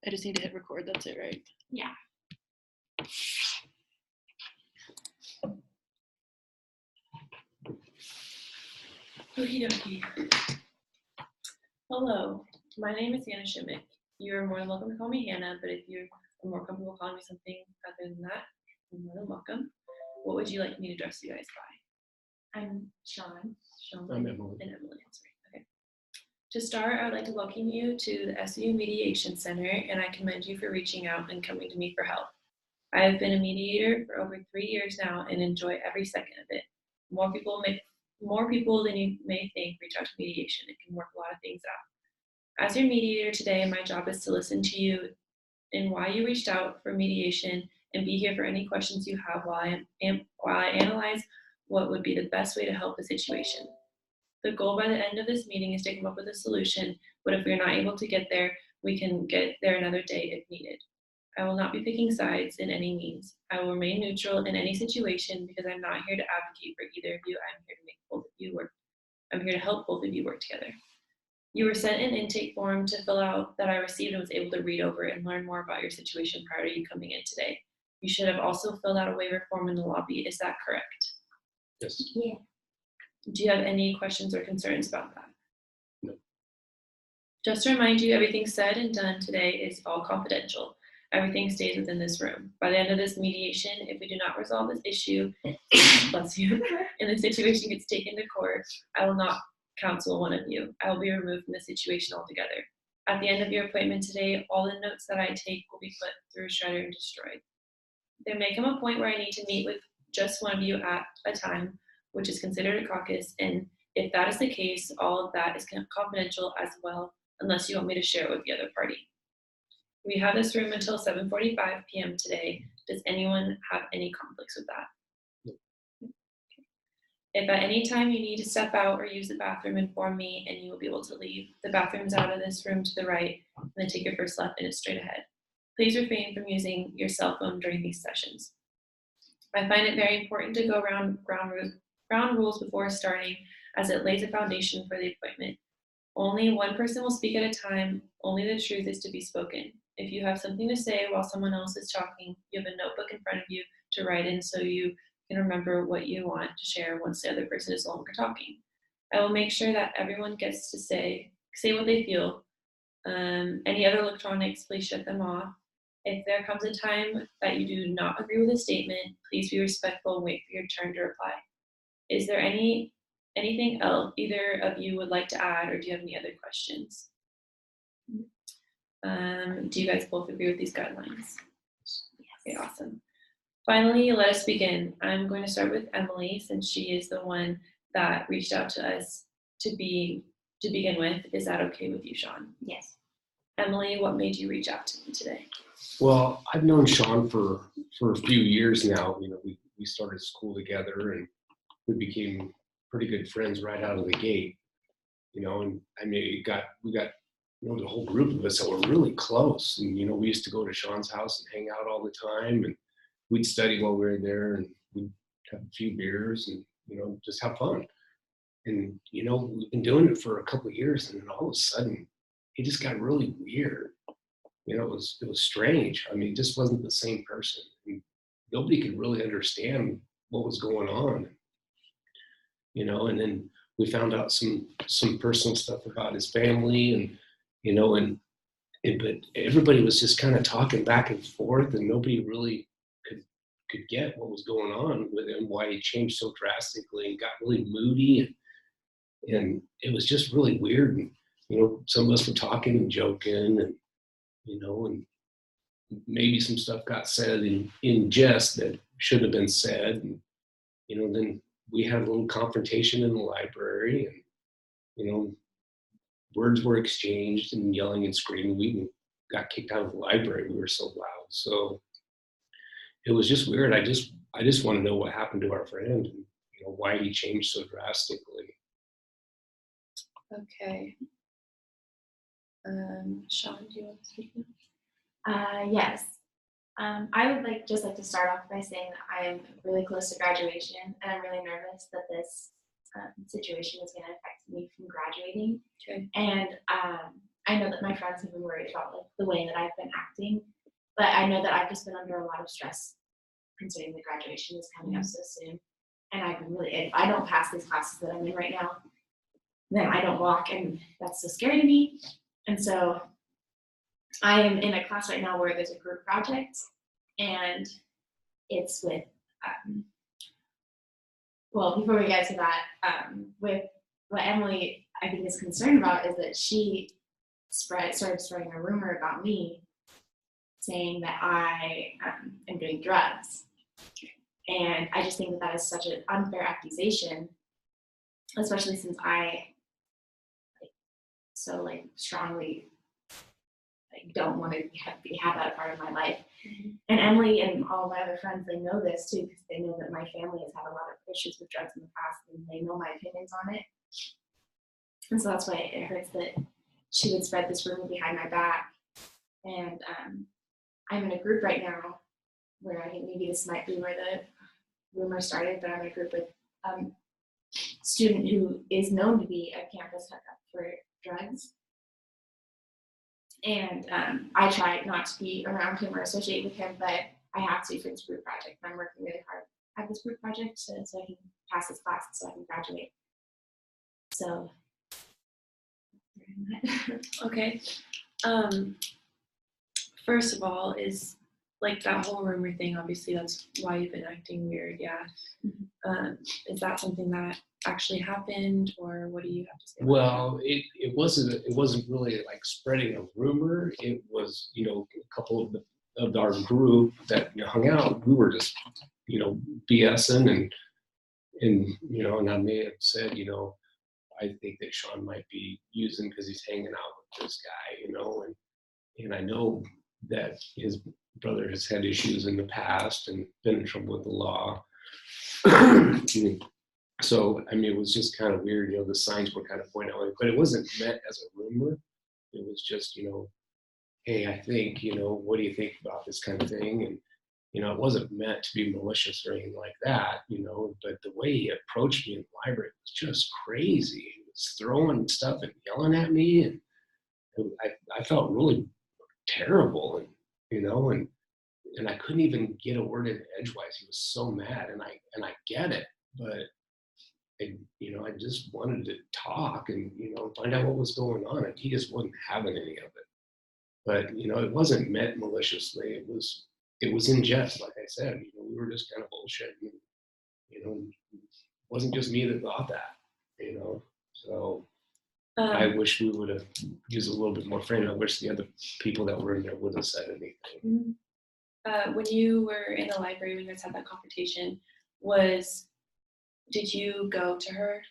I just need to hit record, that's it, right? Yeah. Okie dokie. Hello, my name is Hannah Shimek. You're more than welcome to call me Hannah, but if you're more comfortable calling me something other than that, you're more than welcome. What would you like me to address you guys by? I'm Sean. I'm Emily. And Emily, that's right. Okay. To start, I would like to welcome you to the SU Mediation Center, and I commend you for reaching out and coming to me for help. I have been a mediator for over 3 years now and enjoy every second of it. More people than you may think reach out to mediation. It can work a lot of things out. As your mediator today, my job is to listen to you and why you reached out for mediation and be here for any questions you have while I analyze what would be the best way to help the situation. The goal by the end of this meeting is to come up with a solution, but if we're not able to get there, we can get there another day if needed. I will not be picking sides in any means. I will remain neutral in any situation because I'm not here to advocate for either of you. I'm here to make both of you work. I'm here to help both of you work together. You were sent an intake form to fill out that I received and was able to read over and learn more about your situation prior to you coming in today. You should have also filled out a waiver form in the lobby. Is that correct? Yes. Yeah. Do you have any questions or concerns about that? No. Just to remind you, everything said and done today is all confidential. Everything stays within this room. By the end of this mediation, if we do not resolve this issue, bless you, and the situation gets taken to court, I will not counsel one of you. I will be removed from the situation altogether. At the end of your appointment today, all the notes that I take will be put through a shredder and destroyed. There may come a point where I need to meet with just one of you at a time, which is considered a caucus, and if that is the case, all of that is confidential as well, unless you want me to share it with the other party. We have this room until 7:45 p.m. today. Does anyone have any conflicts with that? No. Okay. If at any time you need to step out or use the bathroom, inform me and you will be able to leave. The bathroom's out of this room to the right, and then take your first left and it's straight ahead. Please refrain from using your cell phone during these sessions. I find it very important to go around ground rules before starting, as it lays a foundation for the appointment. Only one person will speak at a time. Only the truth is to be spoken. If you have something to say while someone else is talking, you have a notebook in front of you to write in so you can remember what you want to share once the other person is no longer talking. I will make sure that everyone gets to say what they feel. Any other electronics, please shut them off. If there comes a time that you do not agree with a statement, please be respectful and wait for your turn to reply. Is there anything else either of you would like to add, or do you have any other questions? Do you guys both agree with these guidelines? Yes. Okay, awesome. Finally, let us begin. I'm going to start with Emily, since she is the one that reached out to us to begin with. Is that okay with you, Sean? Yes. Emily, what made you reach out to me today? Well, I've known Sean for a few years now. You know, we started school together and we became pretty good friends right out of the gate. You know, and I mean, we got the whole group of us that were really close. And you know, we used to go to Sean's house and hang out all the time, and we'd study while we were there, and we'd have a few beers and you know just have fun. And you know, we've been doing it for a couple of years, and then all of a sudden, he just got really weird. You know, it was strange. I mean, he just wasn't the same person. And nobody could really understand what was going on. You know, and then we found out some personal stuff about his family, and you know, but everybody was just kind of talking back and forth, and nobody really could get what was going on with him, why he changed so drastically and got really moody, and it was just really weird. And you know, some of us were talking and joking, and you know, and maybe some stuff got said in jest that should have been said, and you know, then we had a little confrontation in the library, and you know, words were exchanged and yelling and screaming. We even got kicked out of the library. We were so loud. So it was just weird. I just want to know what happened to our friend, and you know, why he changed so drastically. Okay. Sean, do you want to speak now? Yes. I would like to start off by saying that I am really close to graduation, and I'm really nervous that this situation is going to affect me from graduating. Okay. And I know that my friends have been worried about like the way that I've been acting, but I know that I've just been under a lot of stress considering the graduation is coming up so soon. And I've been really, if I don't pass these classes that I'm in right now, then I don't walk, and that's so scary to me. And so I am in a class right now where there's a group project, and it's with, well, before we get to that, with what Emily, I think, is concerned about is that she started spreading a rumor about me saying that I am doing drugs. And I just think that that is such an unfair accusation, especially since I so strongly don't want to have that a part of my life. Mm-hmm. And Emily and all my other friends, they know this too, because they know that my family has had a lot of issues with drugs in the past, and they know my opinions on it. And so that's why it hurts that she would spread this rumor behind my back. And I'm in a group right now where I think maybe this might be where the rumor started, but I'm in a group with a student who is known to be a campus hookup for drugs. And I try not to be around him or associate with him, but I have to for this group project. I'm working really hard at this group project so I can pass this class, so I can graduate. So, okay. First of all, is like that whole rumor thing, obviously that's why you've been acting weird, yeah. Mm-hmm. Is that something that actually happened, or what do you have to say about Well, it wasn't really like spreading a rumor. It was, a couple of our group that hung out, we were just, BSing and and I may have said, I think that Sean might be using because he's hanging out with this guy, and I know that his brother has had issues in the past and been in trouble with the law. So, it was just kind of weird, the signs were kind of pointing out, but it wasn't meant as a rumor. It was just, hey, I think, what do you think about this kind of thing? And, it wasn't meant to be malicious or anything like that, but the way he approached me in the library was just crazy. He was throwing stuff and yelling at me, and I felt really terrible, and, and I couldn't even get a word in edgewise. He was so mad, and I get it, but I just wanted to talk and, find out what was going on, and he just wasn't having any of it. But, it wasn't meant maliciously. It was in jest, like I said. We were just kind of bullshitting. It wasn't just me that thought that, So I wish we would have used a little bit more framing. I wish the other people that were in there would have said anything. When you were in the library, when you guys had that confrontation, did you go to her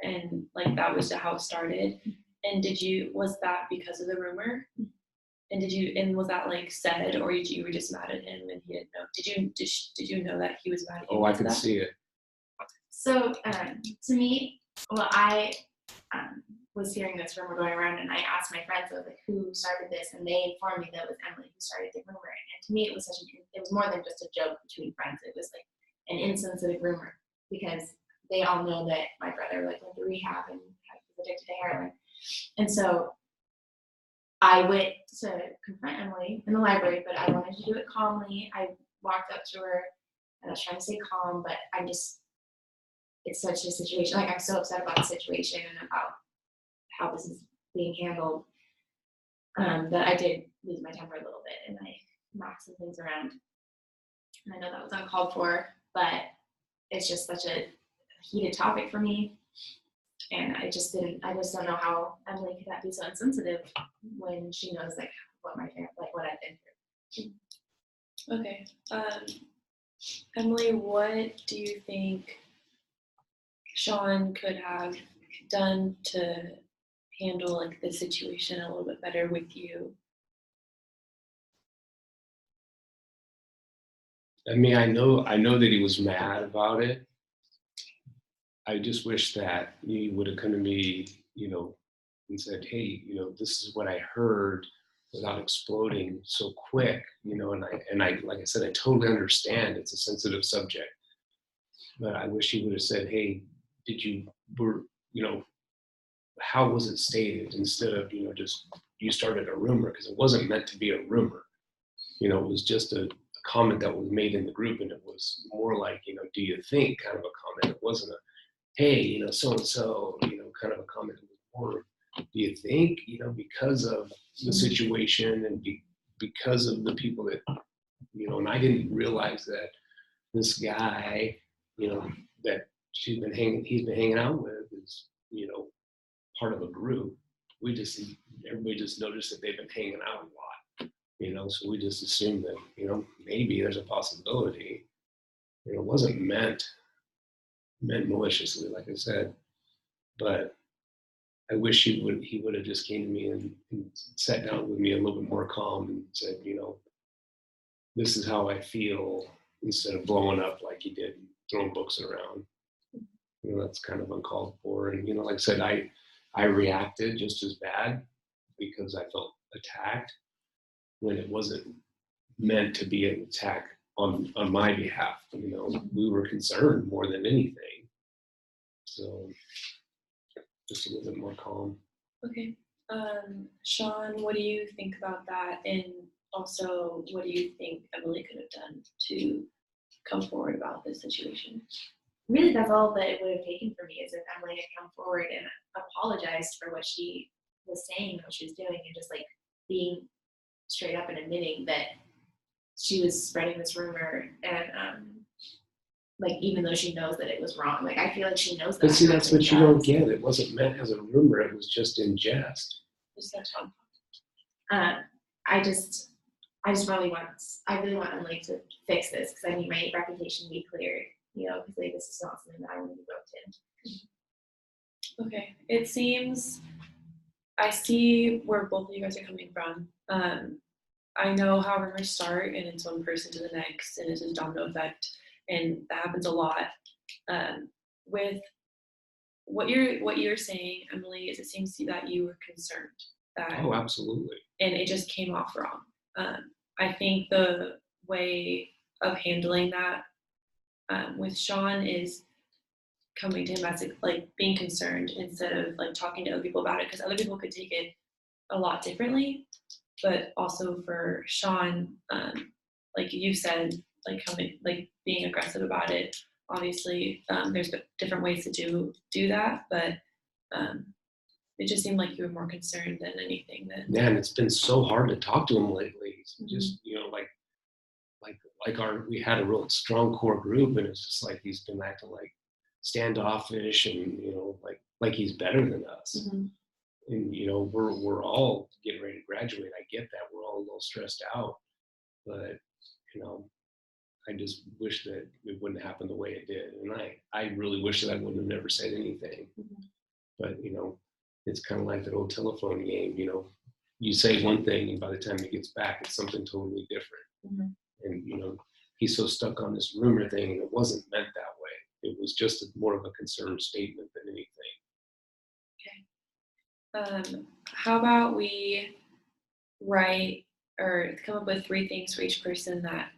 and that was how it started? And was that because of the rumor? And was that said, or you were just mad at him and he didn't know? Did you know that he was mad at you? Oh, I could see it. So to me, well, I was hearing this rumor going around, and I asked my friends, I was like, who started this? And they informed me that it was Emily who started the rumor. And to me, it was it was more than just a joke between friends. It was an insensitive rumor, because they all know that my brother went to rehab and was addicted to heroin. And so I went to confront Emily in the library, but I wanted to do it calmly. I walked up to her and I was trying to stay calm, but it's such a situation. I'm so upset about the situation and about how this is being handled, that I did lose my temper a little bit and I knocked some things around. And I know that was uncalled for, but it's just such a heated topic for me. And I just don't know how Emily could be so insensitive when she knows what my family, what I've been through. Okay. Emily, what do you think Sean could have done to handle the situation a little bit better with you? I know that he was mad about it. I just wish that he would have come to me, and said, hey, this is what I heard, without exploding so quick, and I, like I said, I totally understand it's a sensitive subject, but I wish he would have said, hey, how was it stated, instead of, just you started a rumor, because it wasn't meant to be a rumor. You know, it was just a comment that was made in the group, and it was more like, you know, do you think kind of a comment. It wasn't a, hey, you know, so-and-so, you know, kind of a comment. It was more, do you think, you know, because of the situation and because of the people that, you know, and I didn't realize that this guy, you know, that he's been hanging out with is, you know, part of a group. Everybody just noticed that they've been hanging out a lot, you know, so we just assumed that, you know, maybe there's a possibility. You know, it wasn't meant maliciously, like I said, but I wish he would have just came to me and sat down with me a little bit more calm and said, you know, this is how I feel, instead of blowing up like he did, throwing books around. You know, that's kind of uncalled for. And, you know, like I said, I reacted just as bad because I felt attacked when it wasn't meant to be an attack on my behalf. You know, we were concerned more than anything. So just a little bit more calm. Okay. Sean, what do you think about that? And also, what do you think Emily could have done to come forward about this situation? Really, that's all that it would have taken for me, is if Emily had come forward and apologized for what she was saying, what she was doing, and just like being straight up and admitting that she was spreading this rumor, and like, even though she knows that it was wrong, like I feel like she knows that. But see, that's what you don't get. It wasn't meant as a rumor. It was just in jest. Just that Sean. I really want Emily to fix this, because I need my reputation to be cleared. You know, because like, this is not something that I want to be roped in. Okay. It seems I see where both of you guys are coming from. I know how rumors start, and it's one person to the next, and it's a domino effect, and that happens a lot. With what you're saying, Emily, is it seems that you were concerned that. Oh, absolutely. And it just came off wrong. I think the way of handling that with Sean is coming to him as like being concerned, instead of like talking to other people about it, because other people could take it a lot differently. But also for Sean, like you said, like being aggressive about it. Obviously, there's different ways to do that, but it just seemed like you were more concerned than anything. Man, it's been so hard to talk to him lately. Just, you know, we had a real strong core group, and it's just like he's been acting like standoffish, and, you know, like he's better than us. Mm-hmm. And, you know, we're all getting ready to graduate. I get that. We're all a little stressed out, but, you know, I just wish that it wouldn't happen the way it did. And I really wish that I wouldn't have never said anything. Mm-hmm. But, you know, it's kind of like that old telephone game. You know, you say one thing, and by the time it gets back, it's something totally different. Mm-hmm. And, you know, he's so stuck on this rumor thing, and it wasn't meant that way. It was just more of a concerned statement than anything. Okay. How about we write or come up with 3 things for each person that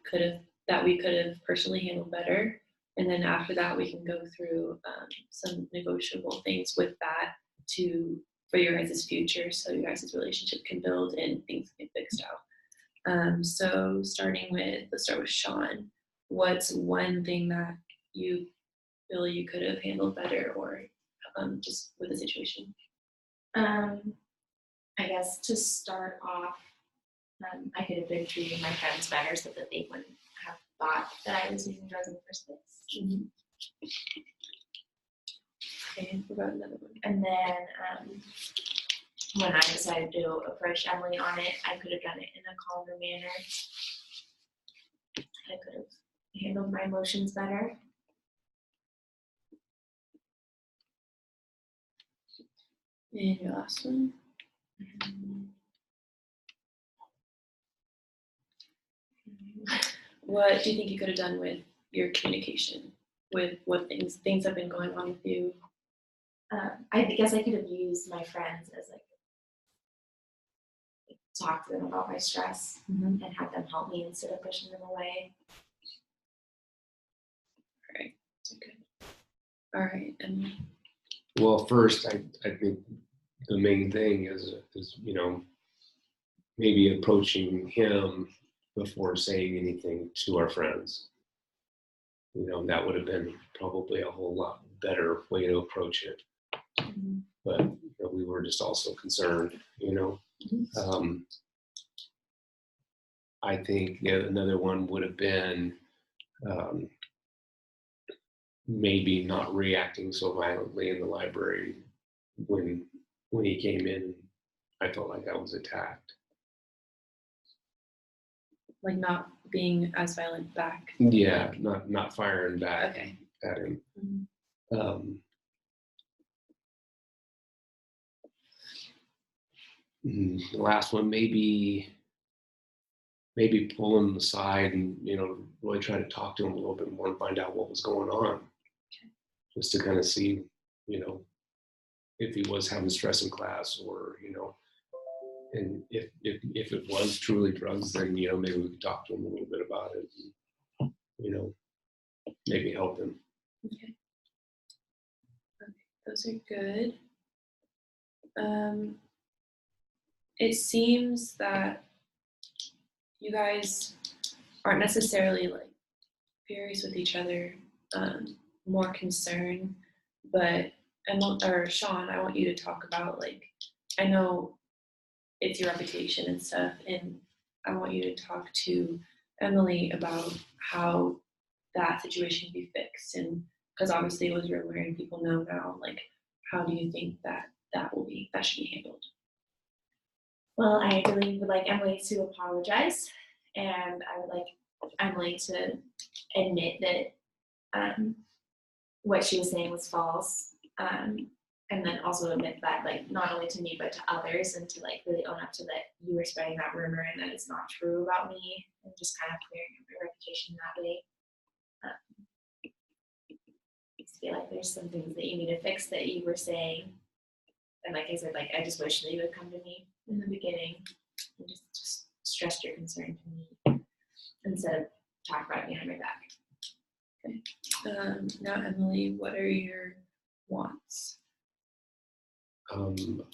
we could have personally handled better, and then after that we can go through some negotiable things with that for your guys' future, so your guys' relationship can build and things get fixed out. So let's start with Sean. What's one thing that you feel you could have handled better, or just with the situation? I guess to start off, I could have been treating my friends better, so that they wouldn't have thought that I was using drugs in the first place. Mm-hmm. Okay, what about another one? And then when I decided to approach Emily on it, I could have done it in a calmer manner. I could have handled my emotions better. And your last one? What do you think you could have done with your communication, with what things have been going on with you? I guess I could have used my friends as like talk to them about my stress, and have them help me instead of pushing them away. All right. Okay. All right. And Well, first, I think the main thing is, you know, maybe approaching him before saying anything to our friends. You know, that would have been probably a whole lot better way to approach it. But you know, we were just also concerned, you know. I think another one would have been maybe not reacting so violently in the library when he came in. I felt like I was attacked. Like not being as violent back. Yeah, not firing back Okay. at him. The last one, maybe pull him aside and, you know, really try to talk to him a little bit more and find out what was going on. Okay. Just to kind of see, you know, if he was having stress in class, or, you know, and if it was truly drugs, then, you know, maybe we could talk to him a little bit about it and, you know, maybe help him. Okay. Those are good. It seems that you guys aren't necessarily like furious with each other, more concerned, but Sean, I want you to talk about, like, I know it's your reputation and stuff, and I want you to talk to Emily about how that situation can be fixed, and because obviously it was rumor and people know now, like, how do you think that should be handled? Well, I really would like Emily to apologize, and I would like Emily to admit that what she was saying was false, and then also admit that, like, not only to me but to others, and to like really own up to that you were spreading that rumor and that it's not true about me, and just kind of clearing up your reputation that way. I just feel like there's some things that you need to fix that you were saying, and like I said, like, I just wish that you would come to me in the beginning and just stressed your concern to me instead of talk about it behind my back. Okay. Now, Emily, what are your wants?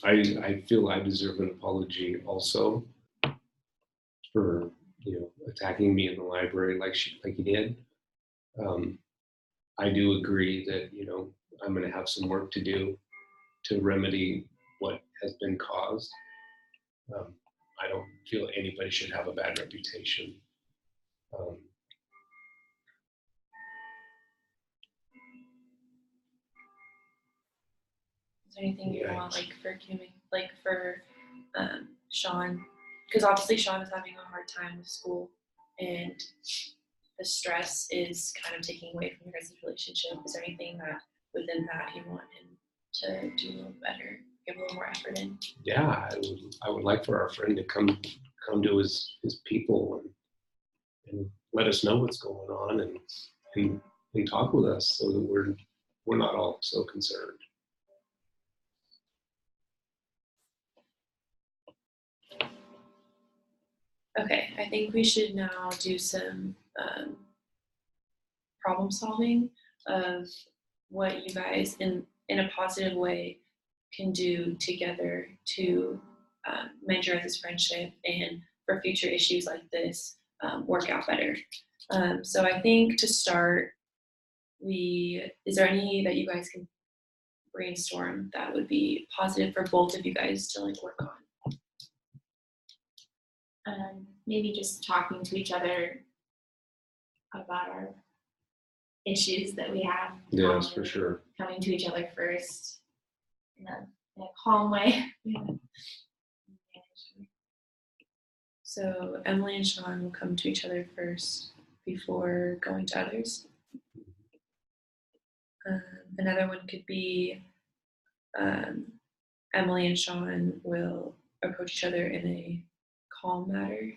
I feel I deserve an apology also for, you know, attacking me in the library like he did. I do agree that, you know, I'm going to have some work to do to remedy what has been caused. I don't feel anybody should have a bad reputation. Is there anything you Yeah. want, like, for Sean? Because obviously Sean is having a hard time with school, and the stress is kind of taking away from your guys' relationship. Is there anything that within that you want him to do a little better, give a little more effort in? Yeah, I would like for our friend to come to his people and let us know what's going on, and talk with us so that we're not all so concerned. Okay, I think we should now do some problem solving of what you guys in a positive way can do together to mend your guys' friendship, and for future issues like this work out better. So I think to start, is there any that you guys can brainstorm that would be positive for both of you guys to like work on? Maybe just talking to each other about our issues that we have. Yes, for sure. Coming to each other first in a calm way. So Emily and Sean will come to each other first before going to others. Another one could be Emily and Sean will approach each other in a calm manner.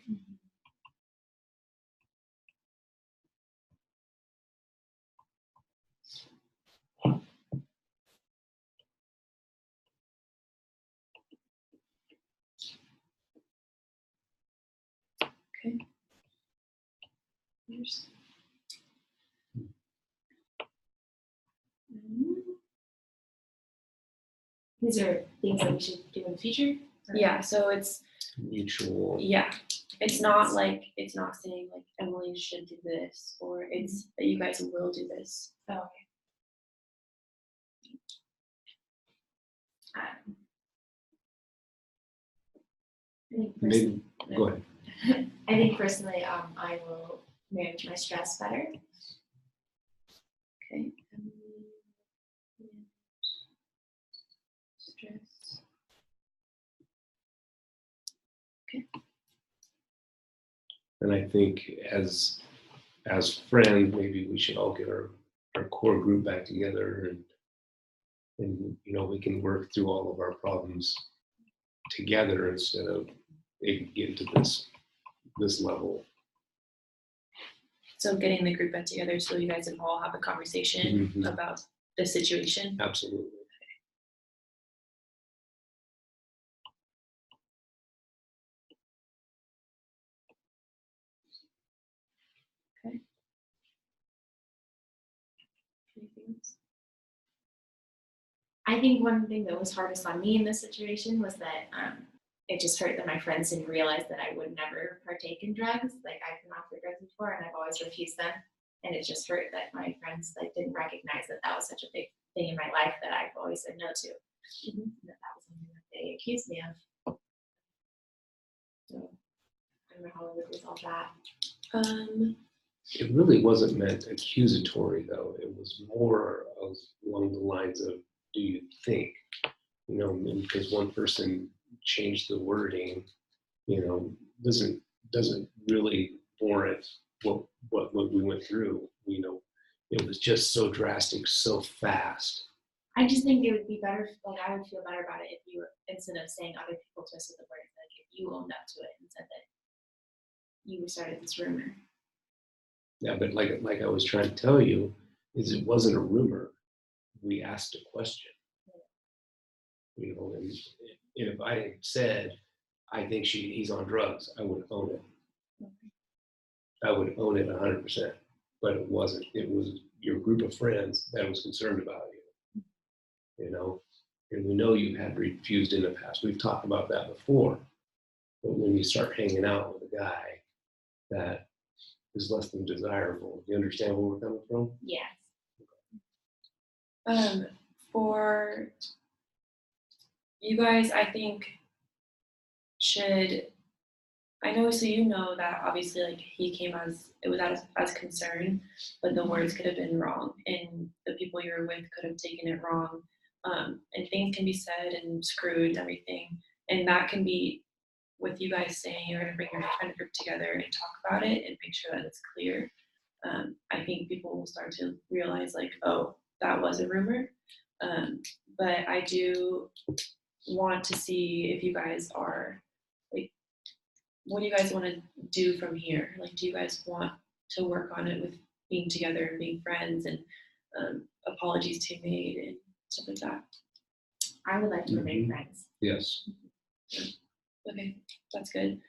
Okay. These are things that we should do in the future? Yeah, so it's mutual. Yeah, it's not saying like Emily should do this or it's that you guys will do this. Oh, okay. I think Maybe go ahead. I think personally, I will manage my stress better. Okay. Stress. And I think as friends, maybe we should all get our core group back together and you know, we can work through all of our problems together instead of it getting to this level. So getting the group back together so you guys can all have a conversation Mhm. about the situation. Absolutely. Anything else? I think one thing that was hardest on me in this situation was that it just hurt that my friends didn't realize that I would never partake in drugs. Like I've been offered drugs before and I've always refused them. And it just hurt that my friends like didn't recognize that that was such a big thing in my life that I've always said no to. That was something that they accused me of. So I don't know how I would resolve that. It really wasn't meant accusatory though. It was more of along the lines of, do you think? You know, because one person changed the wording, you know, doesn't really warrant what we went through. You know, it was just so drastic, so fast. I just think it would be better, like I would feel better about it if you were, instead of saying other people twisted the word, like if you owned up to it and said that you started this rumor. Yeah, but like I was trying to tell you, is it wasn't a rumor. We asked a question. You know, and if I had said, I think he's on drugs, I would own it. I would own it 100%, but it wasn't. It was your group of friends that was concerned about you, you know, and we know you had refused in the past. We've talked about that before, but when you start hanging out with a guy that is less than desirable, you understand where we're coming from? Yes. For you guys, I think I know, so you know that obviously like he came it was as concern, but the words could have been wrong and the people you were with could have taken it wrong. And things can be said and screwed and everything. And that can be with you guys saying you're gonna bring your friend group together and talk about it and make sure that it's clear. I think people will start to realize like, oh, that was a rumor. But I do want to see if you guys are like, what do you guys want to do from here? Like, do you guys want to work on it with being together and being friends and apologies to be made and stuff like that? I would like to remain friends. Yes. Okay, that's good.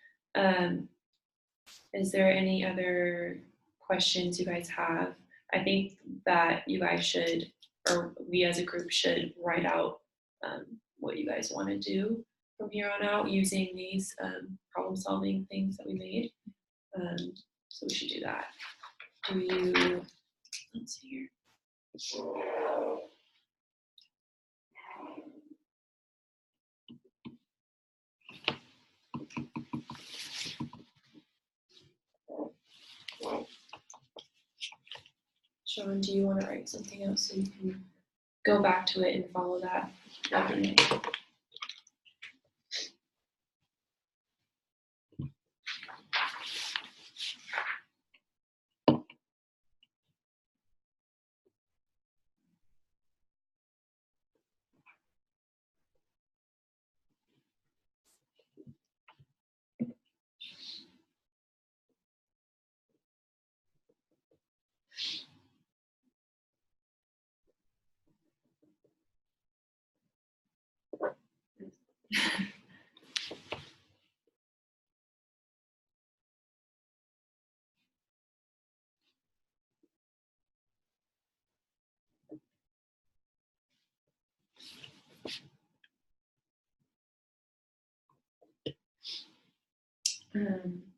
Is there any other questions you guys have? I think that you guys should, or we as a group should write out what you guys want to do from here on out using these problem solving things that we made. So we should do that. Let's see here. Sean, do you want to write something else so you can go back to it and follow that?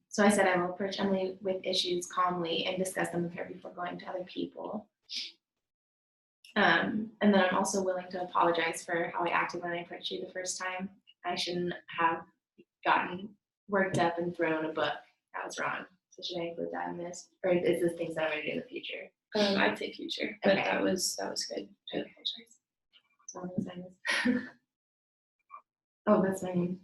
So I said I will approach Emily with issues calmly and discuss them with her before going to other people. And then I'm also willing to apologize for how I acted when I approached you the first time. I shouldn't have gotten worked up and thrown a book. That was wrong. So should I include that in this? Or is this things that I'm going to do in the future? I'd say future, but Okay. that was good. I apologize. So I'm going to sign this. Oh, that's my name.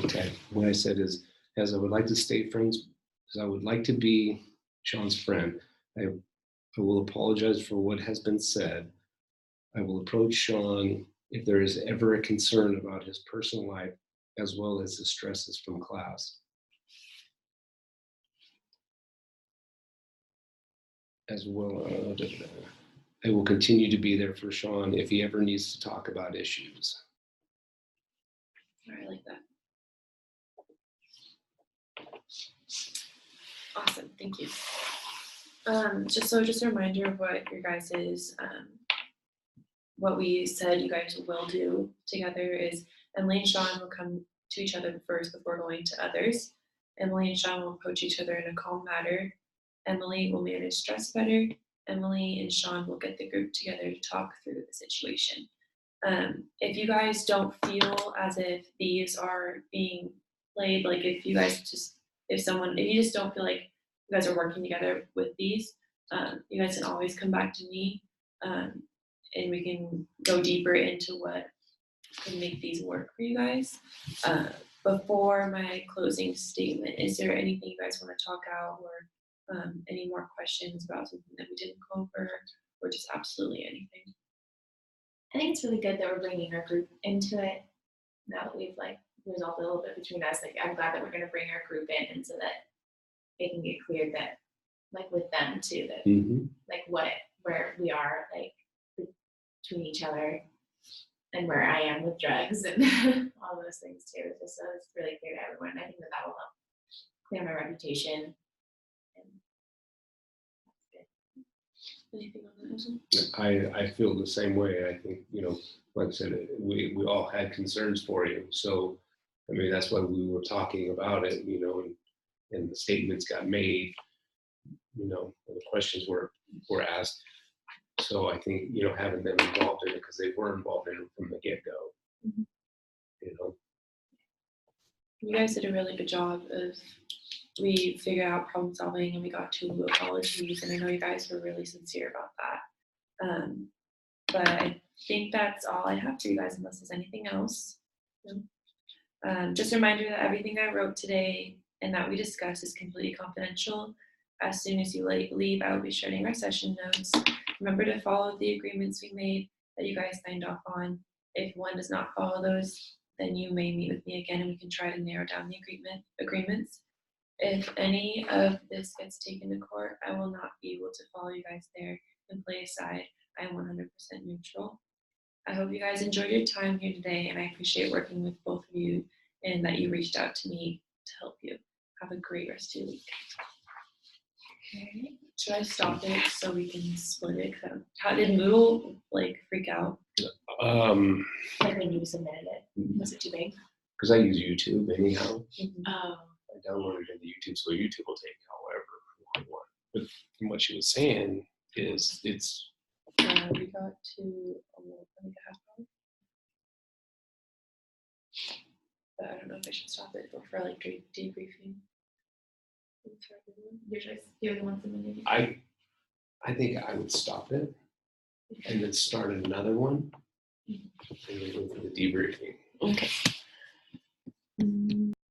Okay, what I said is, as I would like to stay friends, as I would like to be Sean's friend, I will apologize for what has been said. I will approach Sean if there is ever a concern about his personal life, as well as the stresses from class. As well, I will continue to be there for Sean if he ever needs to talk about issues. All right, I like that. Awesome, thank you. Just a reminder of what your guys is, what we said you guys will do together is Emily and Sean will come to each other first before going to others. Emily and Sean will approach each other in a calm manner. Emily will manage stress better. Emily and Sean will get the group together to talk through the situation. If you guys don't feel as if these are being played, like if you guys just, if you just don't feel like you guys are working together with these, you guys can always come back to me, and we can go deeper into what can make these work for you guys. Before my closing statement, is there anything you guys want to talk out, or any more questions about something that we didn't go over, or just absolutely anything? I think it's really good that we're bringing our group into it now that we've like resolved a little bit between us. Like I'm glad that we're going to bring our group in, and so that it can get cleared that like with them too, that like where we are like between each other and where I am with drugs and all those things too. Just so it's really clear to everyone. I think that will help clear my reputation. And that's good. Anything on that? I feel the same way. I think, like I said, we all had concerns for you. So, I mean, that's why we were talking about it, and the statements got made, and the questions were asked. So I think, you know, having them involved in it, because they were involved in it from the get-go, Mhm. you know. You guys did a really good job of, we figured out problem solving and we got 2 apologies, and I know you guys were really sincere about that. But I think that's all I have for you guys, unless there's anything else. No? Just a reminder that everything I wrote today and that we discussed is completely confidential. As soon as you leave, I will be sharing our session notes. Remember to follow the agreements we made that you guys signed off on. If one does not follow those, then you may meet with me again and we can try to narrow down the agreements. If any of this gets taken to court, I will not be able to follow you guys there and play aside. I am 100% neutral. I hope you guys enjoyed your time here today, and I appreciate working with both of you and that you reached out to me to help you. Have a great rest of your week. Okay. Should I stop it so we can split it? How did Moodle like freak out? Like when you submitted it, was it too big? Because I use YouTube anyhow. Oh. I downloaded it into YouTube, so YouTube will take however long you want. But from what she was saying is it's We got to a half hour. But I don't know if I should stop it or for like debriefing. You're the one submitting it. I think I would stop it and then start another one and then go through the debriefing. Okay.